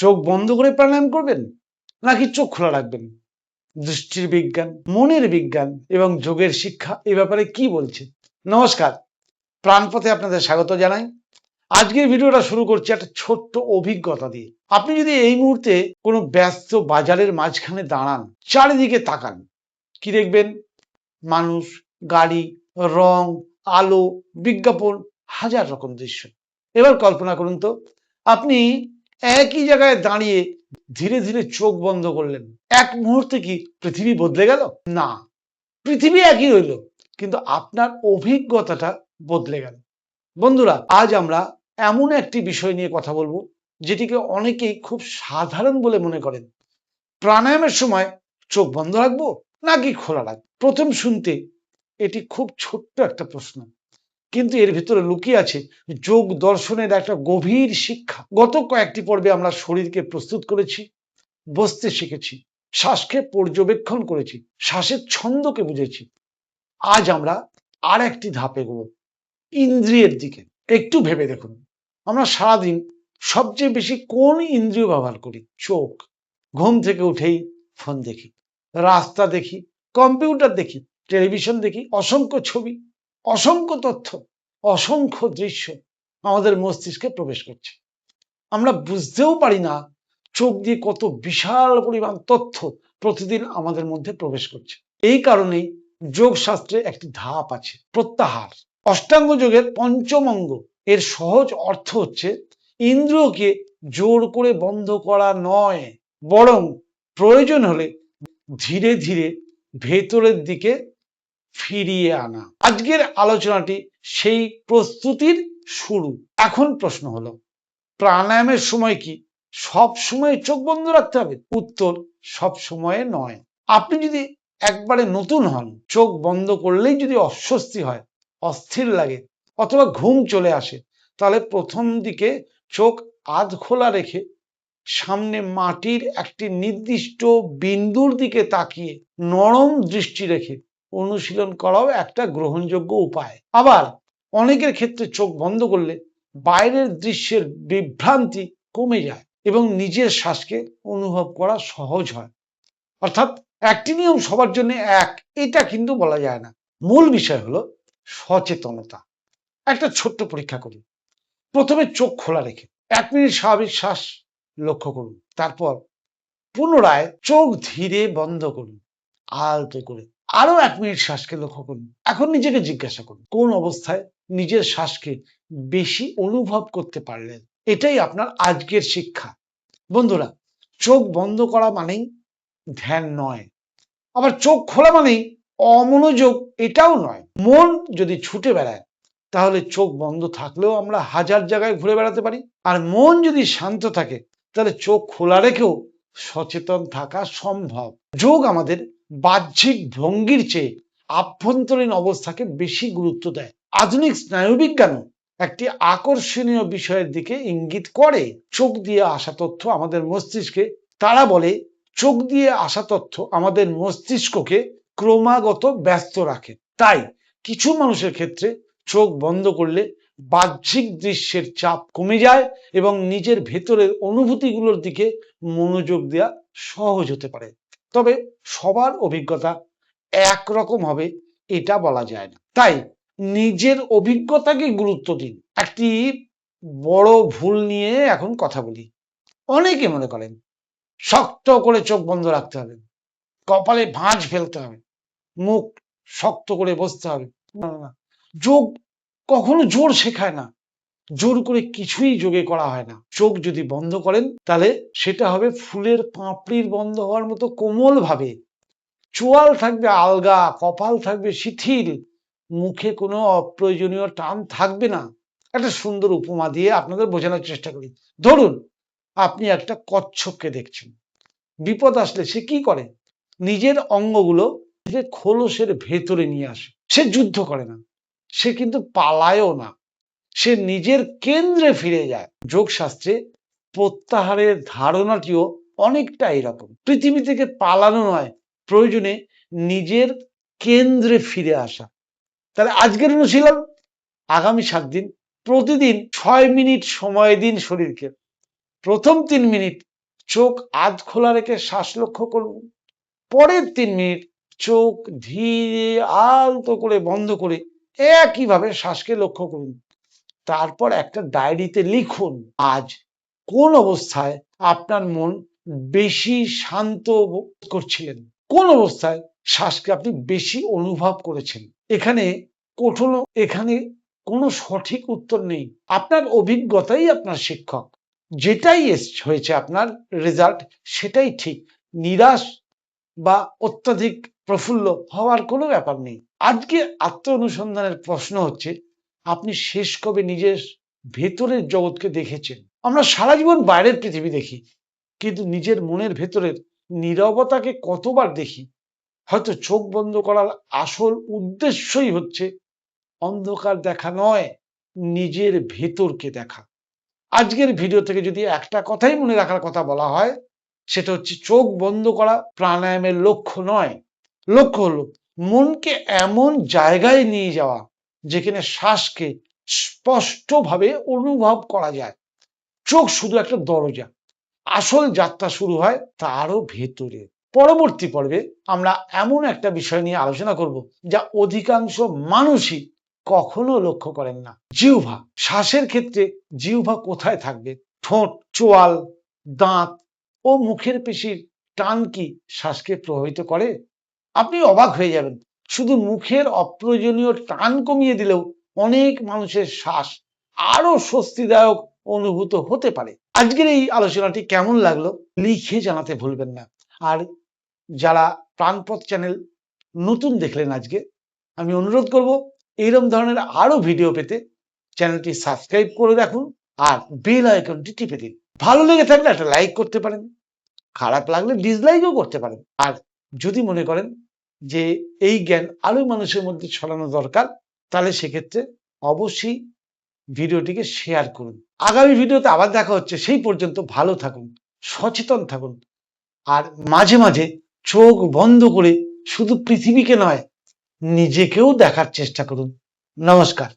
চোখ বন্ধ করে প্রাণায়াম করবেন নাকি চোখ খোলা রাখবেন? দৃষ্টির বিজ্ঞান, মনের বিজ্ঞান এবং যোগের শিক্ষা এ ব্যাপারে কি বলছে? নমস্কার, প্রাণপথে আপনাদের স্বাগত জানাই। আজকের ভিডিওটা শুরু করছি একটা ছোট্ট অভিজ্ঞতা দিয়ে। আপনি যদি এই মুহূর্তে কোনো ব্যস্ত বাজারের মাঝখানে দাঁড়ান, চারিদিকে তাকান, কি দেখবেন? মানুষ, গাড়ি, রং, আলো, বিজ্ঞাপন, হাজার রকম দৃশ্য। এবার কল্পনা করুন তো, আপনি একই জায়গায় দাঁড়িয়ে ধীরে ধীরে চোখ বন্ধ করলেন। এক মুহূর্তে কি পৃথিবী বদলে গেল? না, পৃথিবী একই রইল, কিন্তু আপনার অভিজ্ঞতাটা বদলে গেল। বন্ধুরা, আজ আমরা এমন একটি বিষয় নিয়ে কথা বলবো যেটিকে অনেকেই খুব সাধারণ বলে মনে করেন। প্রাণায়ামের সময় চোখ বন্ধ রাখবো নাকি খোলা রাখবো? প্রথম শুনতে এটি খুব ছোট্ট একটা প্রশ্ন, কিন্তু এর ভিতরে লুকিয়ে আছে যোগ দর্শনের একটা গভীর শিক্ষা। গত কয়েকটি পর্বে আমরা শরীরকে প্রস্তুত করেছি, বসতে শিখেছি, শ্বাসকে পর্যবেক্ষণ করেছি, শ্বাসের ছন্দকে বুঝেছি। আজ আমরা আর একটি ধাপে এগোবো, ইন্দ্রিয়ের দিকে। একটু ভেবে দেখুন, আমরা সারাদিন সবচেয়ে বেশি কোন ইন্দ্রিয় ব্যবহার করি? চোখ। ঘুম থেকে উঠেই ফোন দেখি, রাস্তা দেখি, কম্পিউটার দেখি, টেলিভিশন দেখি, অসংখ্য ছবি, অসংখ্য তথ্য, অসংখ্য দৃশ্য আমাদের মস্তিষ্কে প্রবেশ করছে। আমরা বুঝতেও পারি না চোখ দিয়ে কত বিশাল পরিমাণ তথ্য প্রতিদিন আমাদের মধ্যে প্রবেশ করছে। এই কারণেই যোগ শাস্ত্রে একটি ধাপ আছে, প্রত্যাহার। অষ্টাঙ্গ যোগের পঞ্চম অঙ্গ। এর সহজ অর্থ হচ্ছে ইন্দ্রিয়কে জোর করে বন্ধ করা নয়, বরং প্রয়োজন হলে ধীরে ধীরে ভেতরের দিকে ফিরিয়ে আনা। আজকের আলোচনাটি সেই প্রস্তুতির শুরু। এখন প্রশ্ন হলো, প্রাণায়ামের সময় কি সব সময় চোখ বন্ধ রাখতে হবে? উত্তর, সব সময় নয়। আপনি যদি একবারে নতুন হন, চোখ বন্ধ করলেই যদি অস্বস্তি হয়, অস্থির লাগে অথবা ঘুম চলে আসে, তাহলে প্রথম দিকে চোখ আধ খোলা রেখে সামনে মাটির একটি নির্দিষ্ট বিন্দুর দিকে তাকিয়ে নরম দৃষ্টি রেখে অনুশীলন করাও একটা গ্রহণযোগ্য উপায়। আবার অনেকের ক্ষেত্রে চোখ বন্ধ করলে বাইরের দৃশ্যের বিভ্রান্তি কমে যায় এবং নিজের শ্বাসকে অনুভব করা সহজ হয়। অর্থাৎ একটি নিয়ম সবার জন্য এক, এটা কিন্তু বলা যায় না। মূল বিষয় হলো সচেতনতা। একটা ছোট্ট পরীক্ষা করি। প্রথমে চোখ খোলা রেখে 1 মিনিট স্বাভাবিক শ্বাস লক্ষ্য করুন, তারপর পুনরায় চোখ ধীরে বন্ধ করুন, আলতো করে আরো 1 মিনিট শ্বাসকে লক্ষ্য করুন। এখন নিজেকে জিজ্ঞাসা করুন, কোন অবস্থায় নিজের শ্বাসকে বেশি অনুভব করতে পারলেন? এটাই আপনার আজকের শিক্ষা। বন্ধুরা, চোখ বন্ধ করা মানেই ধ্যান নয়, আবার চোখ খোলা মানেই অমনোযোগ এটাও নয়। মন যদি ছুটে বেড়ায়, তাহলে চোখ বন্ধ থাকলেও আমরা হাজার জায়গায় ঘুরে বেড়াতে পারি। আর মন যদি শান্ত থাকে, তাহলে চোখ খোলা রেখেও সচেতন থাকা সম্ভব। যোগ আমাদের বাহ্যিক ভঙ্গির চেয়ে আভ্যন্তরীণ অবস্থাকে বেশি গুরুত্ব দেয়। আধুনিক স্নায়ুবিজ্ঞানও একটি আকর্ষণীয় বিষয়ের দিকে ইঙ্গিত করে। চোখ দিয়ে আসা তথ্য আমাদের মস্তিষ্কে, তারা বলে চোখ দিয়ে আসা তথ্য আমাদের মস্তিষ্ককে ক্রমাগত ব্যস্ত রাখে। তাই কিছু মানুষের ক্ষেত্রে চোখ বন্ধ করলে বাহ্যিক দৃশ্যের চাপ কমে যায় এবং নিজের ভেতরের অনুভূতিগুলোর দিকে মনোযোগ দেওয়া সহজ হতে পারে। তবে সবার অভিজ্ঞতা একরকম হবে এটা বলা যায় না, তাই নিজের অভিজ্ঞতাকে গুরুত্ব দিন। একটি বড় ভুল নিয়ে এখন কথা বলি। অনেকে মনে করেন শক্ত করে চোখ বন্ধ রাখতে হবে, কপালে ভাঁজ ফেলতে হবে, মুখ শক্ত করে বসতে হবে। না না, যোগ কখনো জোর শেখায় না, জোর করে কিছুই যোগে করা হয় না। চোখ যদি বন্ধ করেন, তাহলে সেটা হবে ফুলের পাপড়ির বন্ধ হওয়ার মতো কোমল ভাবে। চোয়াল থাকবে আলগা, কপাল থাকবে শিথিল, মুখে কোনো অপ্রয়োজনীয় টান থাকবে না। একটা সুন্দর উপমা দিয়ে আপনাদের বোঝানোর চেষ্টা করি। ধরুন আপনি একটা কচ্ছপকে দেখছেন, বিপদ আসলে সে কি করে? নিজের অঙ্গগুলো খোলসের ভেতরে নিয়ে আসে। সে যুদ্ধ করে না, সে কিন্তু পালায়ও না, সে নিজের কেন্দ্রে ফিরে যায়। যোগশাস্ত্রে প্রত্যাহারের ধারণাটিও অনেকটা এরকম। পৃথিবী থেকে পালানো নয়, প্রয়োজনে নিজের কেন্দ্রে ফিরে আসা। তাহলে আজকের অনুশীলন, আগামী 7 দিন প্রতিদিন 6 মিনিট সময় দিন শরীরকে। প্রথম 3 মিনিট চোখ আধ খোলা রেখে শ্বাস লক্ষ্য করুন। পরের 3 মিনিট চোখ ধীরে আলতো করে বন্ধ করে একইভাবে শ্বাসকে লক্ষ্য করুন। তারপর একটা ডায়েরিতে লিখুন আজ কোন অবস্থায় আপনার মন বেশি শান্ত বোধ করছিলেন, কোন অবস্থায় শ্বাসকে আপনি বেশি অনুভব করেছেন। এখানে কোনো সঠিক উত্তর নেই, আপনার অভিজ্ঞতাই আপনার শিক্ষক। যেটাই হয়েছে আপনার রেজাল্ট সেটাই ঠিক। নিরাশ বা অত্যাধিক প্রফুল্ল হওয়ার কোনো ব্যাপার নেই। আজকে আত্ম অনুসন্ধানের প্রশ্ন হচ্ছে, আপনি শেষ কবে নিজের ভেতরের জগৎকে দেখেছেন? আমরা সারা জীবন বাইরের পৃথিবী দেখি, কিন্তু নিজের মনের ভেতরের নীরবতাকে কতবার দেখি? হয়তো চোখ বন্ধ করার আসল উদ্দেশ্যই হচ্ছে অন্ধকার দেখা নয়, নিজের ভেতরকে দেখা। আজকের ভিডিও থেকে যদি একটা কথাই মনে রাখার কথা বলা হয়, সেটা হচ্ছে চোখ বন্ধ করা প্রাণায়ামের লক্ষ্য নয়। লক্ষ্য হলো মনকে এমন জায়গায় নিয়ে যাওয়া যেখানে শ্বাসকে স্পষ্টভাবে অনুভব করা যায়। চোখ শুধু একটা দরজা, আসল যাত্রা শুরু হয় তারও ভেতরে। পরবর্তী পর্বে আমরা এমন একটা বিষয় নিয়ে আলোচনা করব যা অধিকাংশ মানুষই কখনো লক্ষ্য করেন না। জিহ্বা। শ্বাসের ক্ষেত্রে জিহ্বা কোথায় থাকবে? ঠোঁট, চোয়াল, দাঁত ও মুখের পেশির টান কি শ্বাসকে প্রভাবিত করে? আপনি অবাক হয়ে যাবেন, শুধু মুখের অপ্রয়োজনীয় টান কমিয়ে দিলেও অনেক মানুষের শ্বাস আরো স্বস্তিদায়ক অনুভূত হতে পারে। আজকের এই আলোচনাটি কেমন লাগলো লিখে জানাতে ভুলবেন না। আর যারা প্রাণপথ চ্যানেল নতুন দেখলেন আজকে, আমি অনুরোধ করব এইরকম ধরনের আরো ভিডিও পেতে চ্যানেলটি সাবস্ক্রাইব করে রাখুন আর বেল আইকনটি টিপে দিন। ভালো লেগে থাকলে একটা লাইক করতে পারেন, খারাপ লাগলে ডিসলাইকও করতে পারেন। আর যদি মনে করেন যে এই জ্ঞান আরো মানুষের মধ্যে ছড়ানো দরকার, তাহলে সেক্ষেত্রে অবশ্যই ভিডিওটিকে শেয়ার করুন। আগামী ভিডিওতে আবার দেখা হচ্ছে, সেই পর্যন্ত ভালো থাকুন, সচেতন থাকুন, আর মাঝে মাঝে চোখ বন্ধ করে শুধু পৃথিবীকে নয়, নিজেকেও দেখার চেষ্টা করুন। নমস্কার।